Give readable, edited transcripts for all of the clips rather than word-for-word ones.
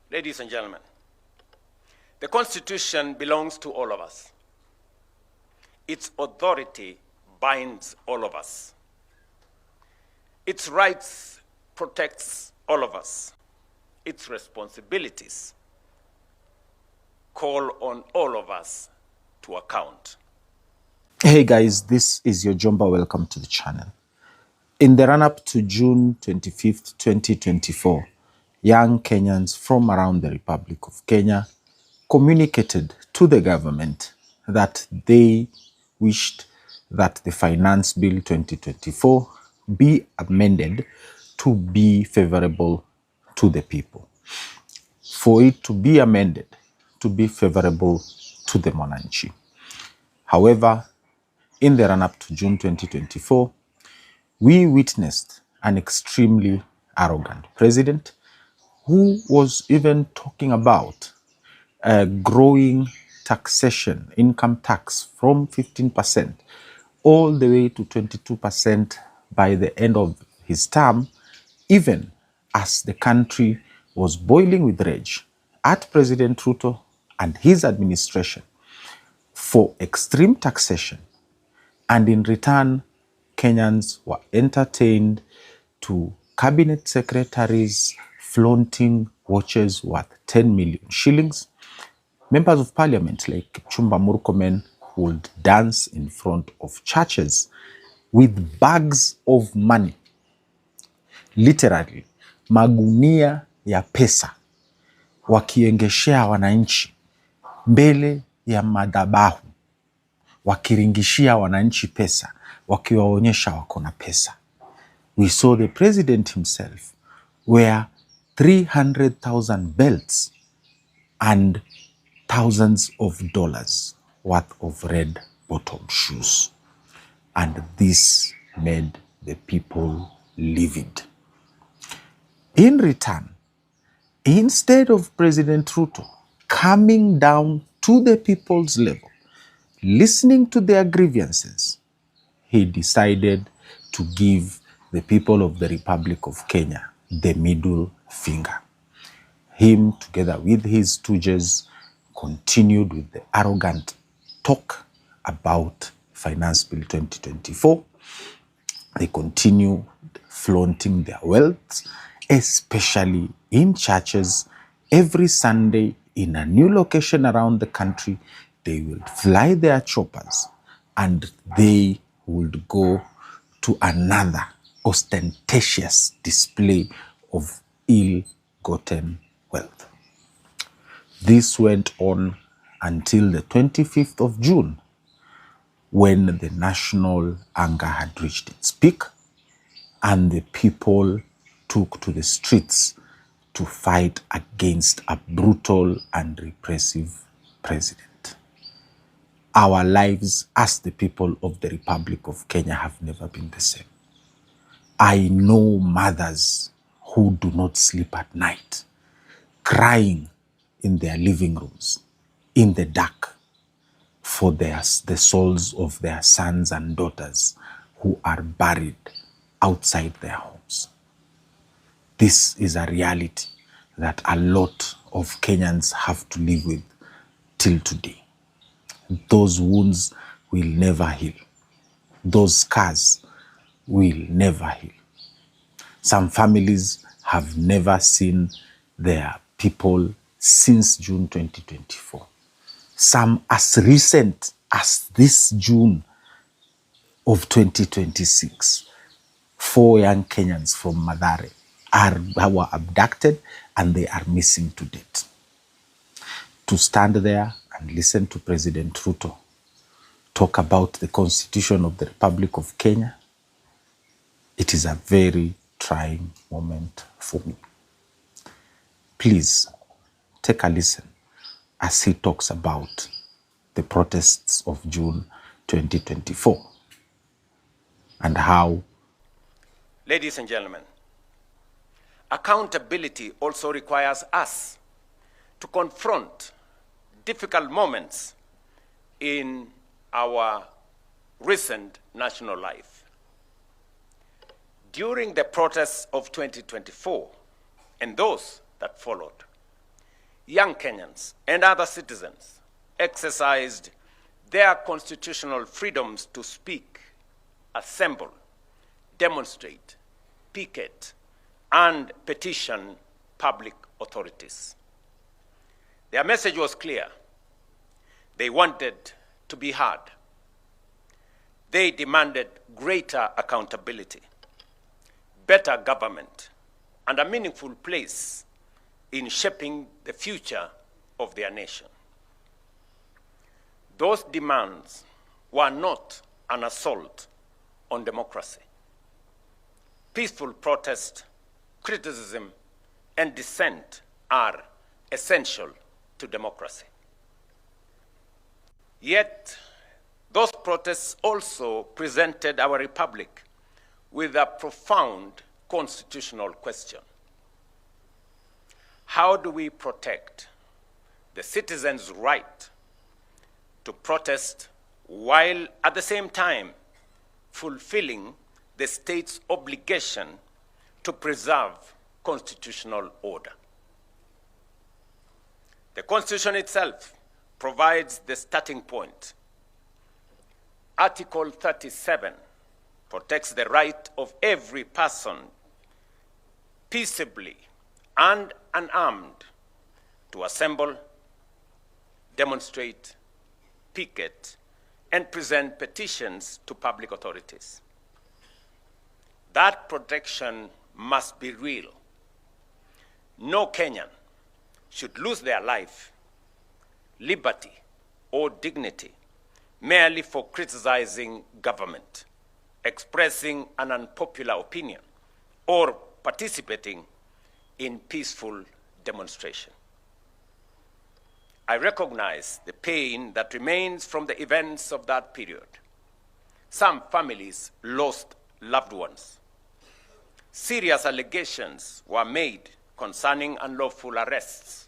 Ladies and gentlemen, the Constitution belongs to all of us. Its authority binds all of us. Its rights protects all of us. Its responsibilities call on all of us to account. Hey guys, this is your Jumba. Welcome to the channel. In the run-up to June 25th, 2024, young Kenyans from around the Republic of Kenya communicated to the government that they wished that the Finance Bill 2024 be amended to be favorable to the people. For it to be amended to be favorable to the monarchy. However, in the run-up to June 2024, we witnessed an extremely arrogant president who was even talking about growing taxation, income tax from 15% all the way to 22% by the end of his term, even as the country was boiling with rage at President Ruto and his administration for extreme taxation. And in return, Kenyans were entertained to cabinet secretaries flaunting watches worth 10 million shillings. Members of parliament like Kipchumba Murkomen would dance in front of churches with bags of money. Literally, magunia ya pesa wakiengeshea wananchi mbele ya madhabahu, wakiringishia wananchi pesa, wakiwaonyesha wako na pesa. We saw the president himself wear 300,000 belts and thousands of dollars worth of red bottom shoes. And this made the people livid. In return, instead of President Ruto coming down to the people's level, listening to their grievances, he decided to give the people of the Republic of Kenya the middle finger. Him, together with his stooges, continued with the arrogant talk about Finance Bill 2024. They continued flaunting their wealth, especially in churches. Every Sunday, in a new location around the country, they will fly their choppers and they would go to another ostentatious display of ill-gotten wealth. This went on until the 25th of June, when the national anger had reached its peak and the people took to the streets to fight against a brutal and repressive president. Our lives as the people of the Republic of Kenya have never been the same. I know mothers who do not sleep at night, crying in their living rooms, in the dark, for the souls of their sons and daughters who are buried outside their homes. This is a reality that a lot of Kenyans have to live with till today. Those wounds will never heal. Those scars will never heal. Some families have never seen their people since June 2024. Some as recent as this June of 2026. 4 young Kenyans from Mathare were abducted and they are missing to date. To stand there and listen to President Ruto talk about the Constitution of the Republic of Kenya, it is a very trying moment for me. Please take a listen as he talks about the protests of June 2024 and how. Ladies and gentlemen, accountability also requires us to confront difficult moments in our recent national life. During the protests of 2024 and those that followed, young Kenyans and other citizens exercised their constitutional freedoms to speak, assemble, demonstrate, picket, and petition public authorities. Their message was clear. They wanted to be heard. They demanded greater accountability, better government, and a meaningful place in shaping the future of their nation. Those demands were not an assault on democracy. Peaceful protest, criticism, and dissent are essential to democracy. Yet, those protests also presented our republic with a profound constitutional question. How do we protect the citizens' right to protest while at the same time fulfilling the state's obligation to preserve constitutional order? The Constitution itself provides the starting point. Article 37 protects the right of every person peaceably and unarmed to assemble, demonstrate, picket, and present petitions to public authorities. That protection must be real. No Kenyan should lose their life, liberty, or dignity merely for criticizing government, expressing an unpopular opinion, or participating in peaceful demonstration. I recognize the pain that remains from the events of that period. Some families lost loved ones. Serious allegations were made concerning unlawful arrests,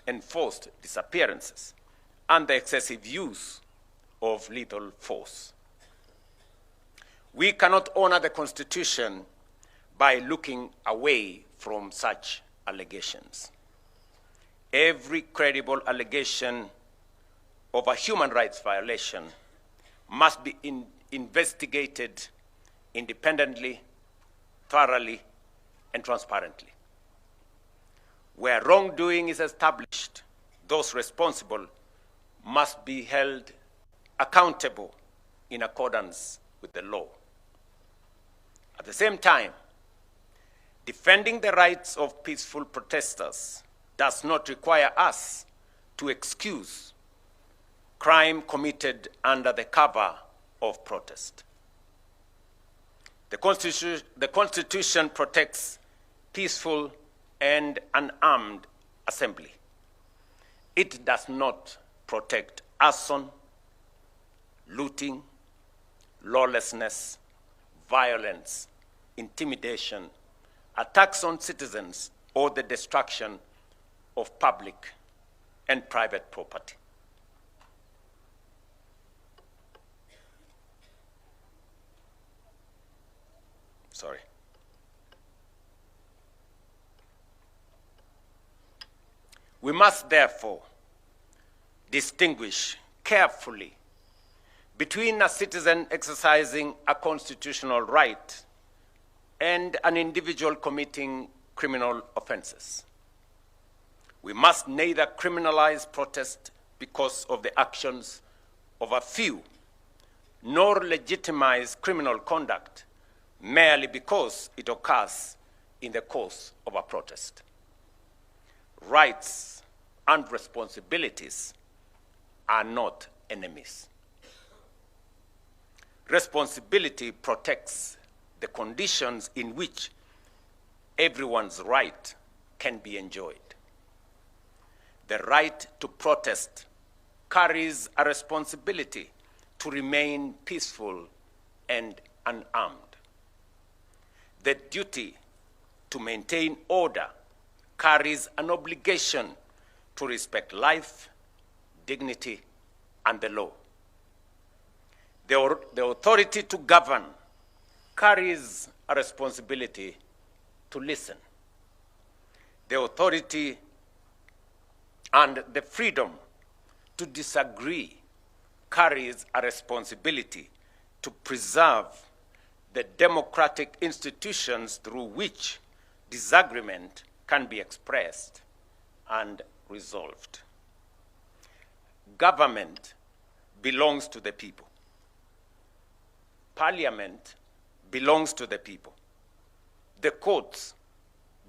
enforced disappearances, and the excessive use of lethal force. We cannot honor the Constitution by looking away from such allegations. Every credible allegation of a human rights violation must be investigated independently, thoroughly, and transparently. Where wrongdoing is established, those responsible must be held accountable in accordance with the law. At the same time, defending the rights of peaceful protesters does not require us to excuse crime committed under the cover of protest. The Constitution protects peaceful and unarmed assembly. It does not protect arson, looting, lawlessness, violence, intimidation, attacks on citizens, or the destruction of public and private property. Sorry. We must therefore distinguish carefully between a citizen exercising a constitutional right and an individual committing criminal offenses. We must neither criminalize protest because of the actions of a few, nor legitimize criminal conduct merely because it occurs in the course of a protest. Rights and responsibilities are not enemies. Responsibility protects the conditions in which everyone's right can be enjoyed. The right to protest carries a responsibility to remain peaceful and unarmed. The duty to maintain order carries an obligation to respect life, dignity, and the law. The authority to govern carries a responsibility to listen. The authority And the freedom to disagree carries a responsibility to preserve the democratic institutions through which disagreement can be expressed and resolved. Government belongs to the people. Parliament belongs to the people. The courts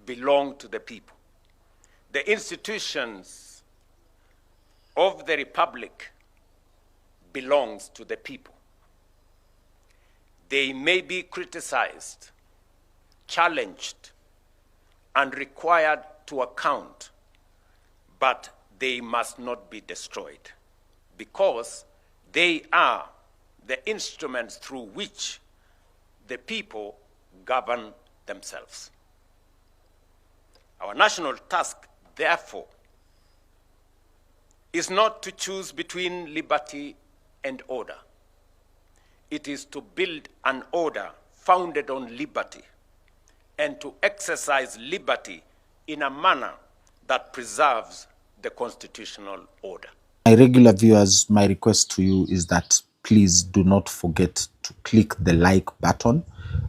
belong to the people. The institutions of the republic belongs to the people. They may be criticized, challenged, and required to account, but they must not be destroyed, because they are the instruments through which the people govern themselves. Our national task, therefore, is not to choose between liberty and order. It is to build an order founded on liberty and to exercise liberty in a manner that preserves the constitutional order. My regular viewers, my request to you is that please do not forget to click the like button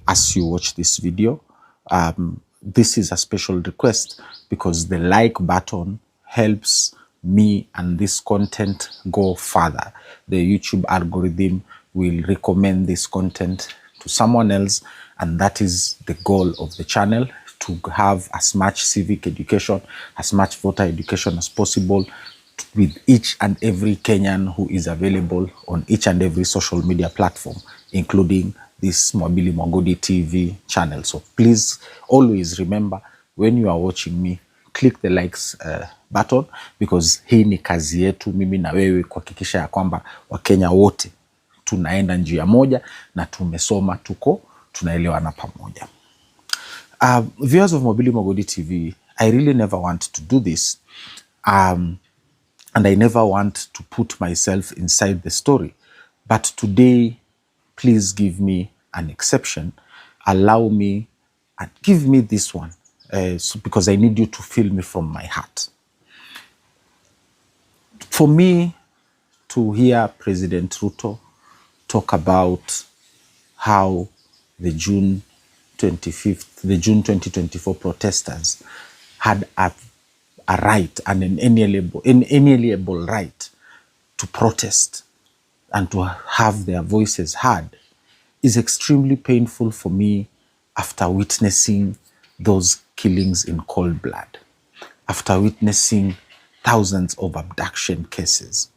as you watch this video. This is a special request because the like button helps me and this content go further. The YouTube algorithm will recommend this content to someone else, and that is the goal of the channel, to have as much civic education, as much voter education as possible with each and every Kenyan who is available on each and every social media platform, including this Mwabili Mwangodi TV channel. So please always remember, when you are watching me, click the likes button, because hii ni kazi yetu mimi na wewe kuhakikisha ya kwamba Wakenya wote tunaenda njia moja na tumesoma, tunaelewana pamoja. Viewers of Mwabili Mwangodi TV, I really never want to do this, and I never want to put myself inside the story. But today, please give me an exception. Allow me and give me this one, because I need you to feel me from my heart. For me to hear President Ruto talk about how the June 2024 protesters had a right, an inalienable right to protest and to have their voices heard, is extremely painful for me after witnessing those killings in cold blood, after witnessing thousands of abduction cases.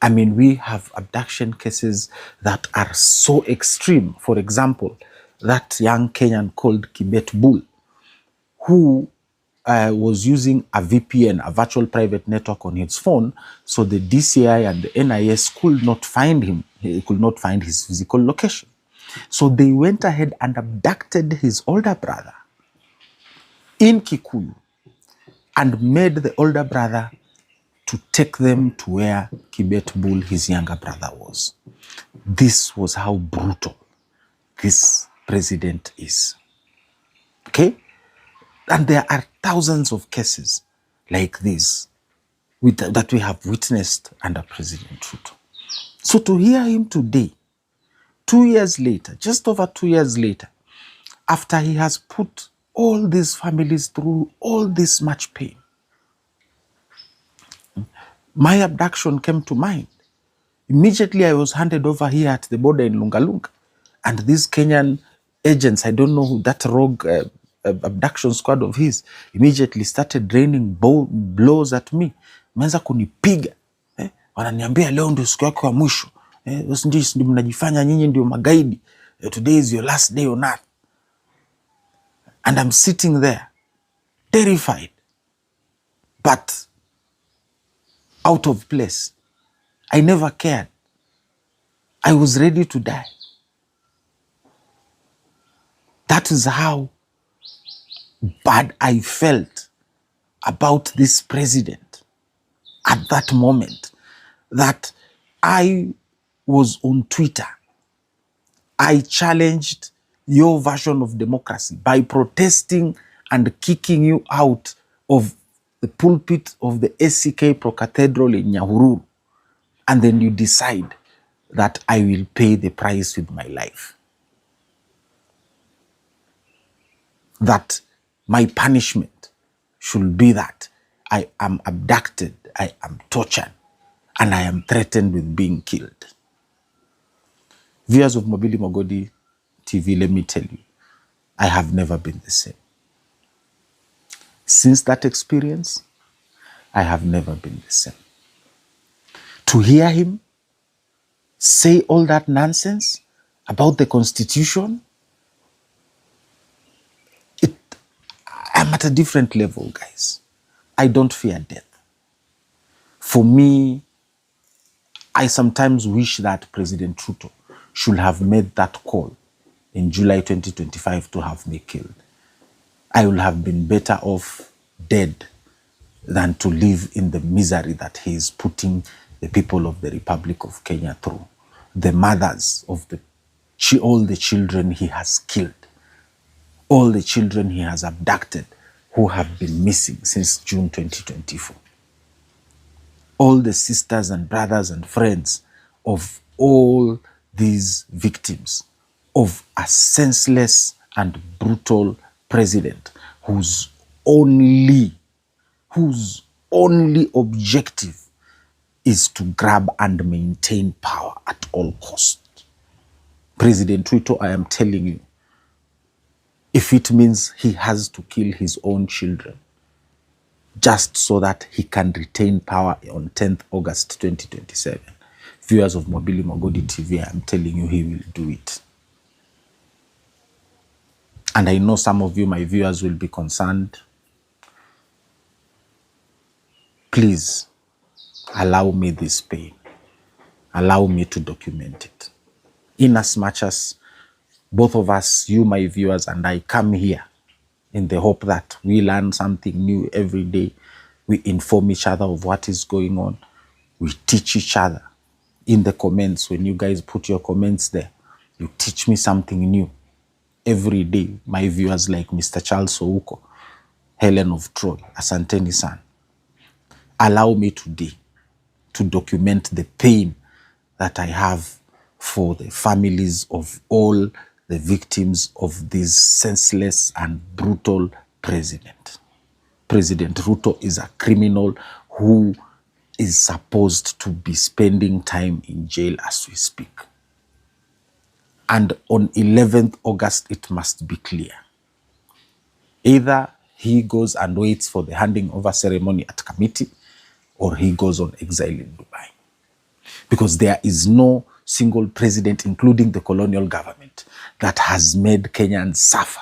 I mean, we have abduction cases that are so extreme. For example, that young Kenyan called Kibet Bull, who was using a VPN, a virtual private network, on his phone, so the DCI and the NIS could not find him. He could not find his physical location. So they went ahead and abducted his older brother in Kikuyu and made the older brother to take them to where Kibet Bull, his younger brother, was. This was how brutal this president is. Okay? And there are thousands of cases like this that we have witnessed under President Ruto. So to hear him today, 2 years later, just over 2 years later, after he has put all these families through all this much pain, my abduction came to mind. Immediately I was handed over here at the border in Lungalunga, and these Kenyan agents, I don't know who, that rogue abduction squad of his, immediately started raining blows at me. Meanza kunipiga. Wananiambia leo ndio siku yako ya mwisho. Ndio mnajifanya nyinyi ndio magaidi. Today is your last day on earth. And I'm sitting there, terrified, but out of place. I never cared. I was ready to die. That is how bad I felt about this president at that moment, that I was on Twitter. I challenged your version of democracy by protesting and kicking you out of the pulpit of the ACK Pro Cathedral in Nyahururu, and then you decide that I will pay the price with my life. That my punishment should be that I am abducted, I am tortured, and I am threatened with being killed. Viewers of Mobili Mogodi TV, let me tell you, I have never been the same. Since that experience, I have never been the same. To hear him say all that nonsense about the Constitution, I'm at a different level, guys. I don't fear death. For me, I sometimes wish that President Ruto should have made that call in July 2025 to have me killed. I would have been better off dead than to live in the misery that he is putting the people of the Republic of Kenya through. The mothers of all the children he has killed, all the children he has abducted who have been missing since June 2024. All the sisters and brothers and friends of all these victims of a senseless and brutal president whose only objective is to grab and maintain power at all costs. President Ruto, I am telling you, if it means he has to kill his own children just so that he can retain power on 10th August 2027, viewers of Mobili Mogodi TV, I am telling you, he will do it. And I know some of you, my viewers, will be concerned. Please, allow me this pain. Allow me to document it. In as much as both of us, you, my viewers, and I come here in the hope that we learn something new every day. We inform each other of what is going on. We teach each other. In the comments, when you guys put your comments there, you teach me something new every day. My viewers like Mr. Charles Ouko, Helen of Troy, Asanteni San. Allow me today to document the pain that I have for the families of all the victims of this senseless and brutal president. President Ruto is a criminal who is supposed to be spending time in jail as we speak. And on 11th August, it must be clear. Either he goes and waits for the handing over ceremony at committee, or he goes on exile in Dubai. Because there is no single president, including the colonial government, that has made Kenyans suffer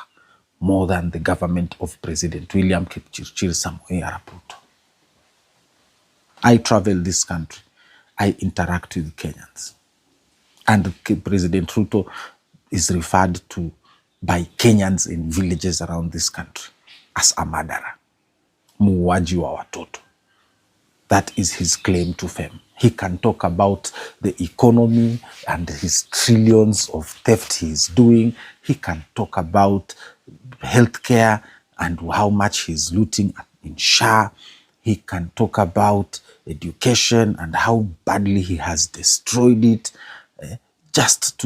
more than the government of President William Kipchirchir Samoei Arap Ruto. I travel this country. I interact with Kenyans. And President Ruto is referred to by Kenyans in villages around this country as a murderer. Muuaji wa watoto. That is his claim to fame. He can talk about the economy and his trillions of theft he is doing. He can talk about healthcare and how much he's looting in SHA. He can talk about education and how badly he has destroyed it. Just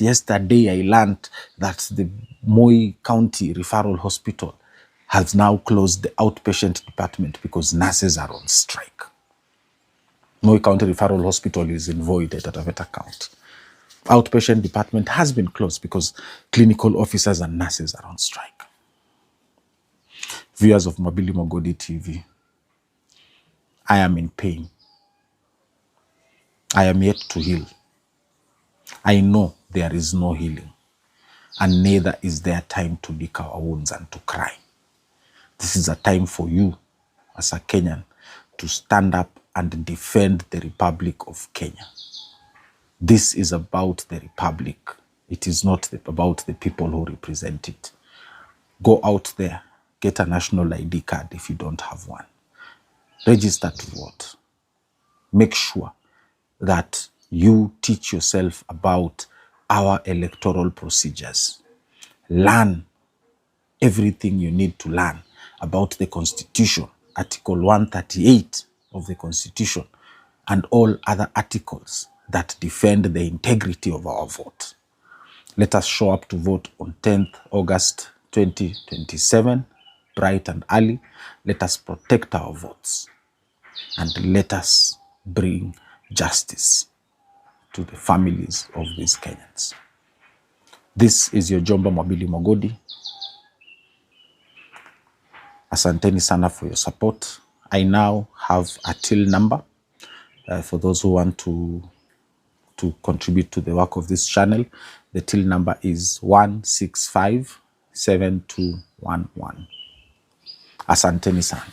yesterday, I learned that the Moi County Referral Hospital has now closed the outpatient department because nurses are on strike. Moi County Referral Hospital is in void at Taveta County. Outpatient department has been closed because clinical officers and nurses are on strike. Viewers of Mobili Mogodi TV, I am in pain. I am yet to heal. I know there is no healing, and neither is there time to lick our wounds and to cry. This is a time for you, as a Kenyan, to stand up and defend the Republic of Kenya. This is about the Republic. It is not about the people who represent it. Go out there, get a national ID card if you don't have one. Register to vote. Make sure that you teach yourself about our electoral procedures. Learn everything you need to learn about the Constitution Article 138 of the Constitution and all other articles that defend the integrity of our vote. Let us show up to vote on 10th August 2027, bright and early. Let us protect our votes and let us bring justice to the families of these Kenyans. This is your Jomba Mwabili Mogodi. Asanteni sana for your support. I now have a till number for those who want to contribute to the work of this channel. The till number is 1657211. Asanteni sana.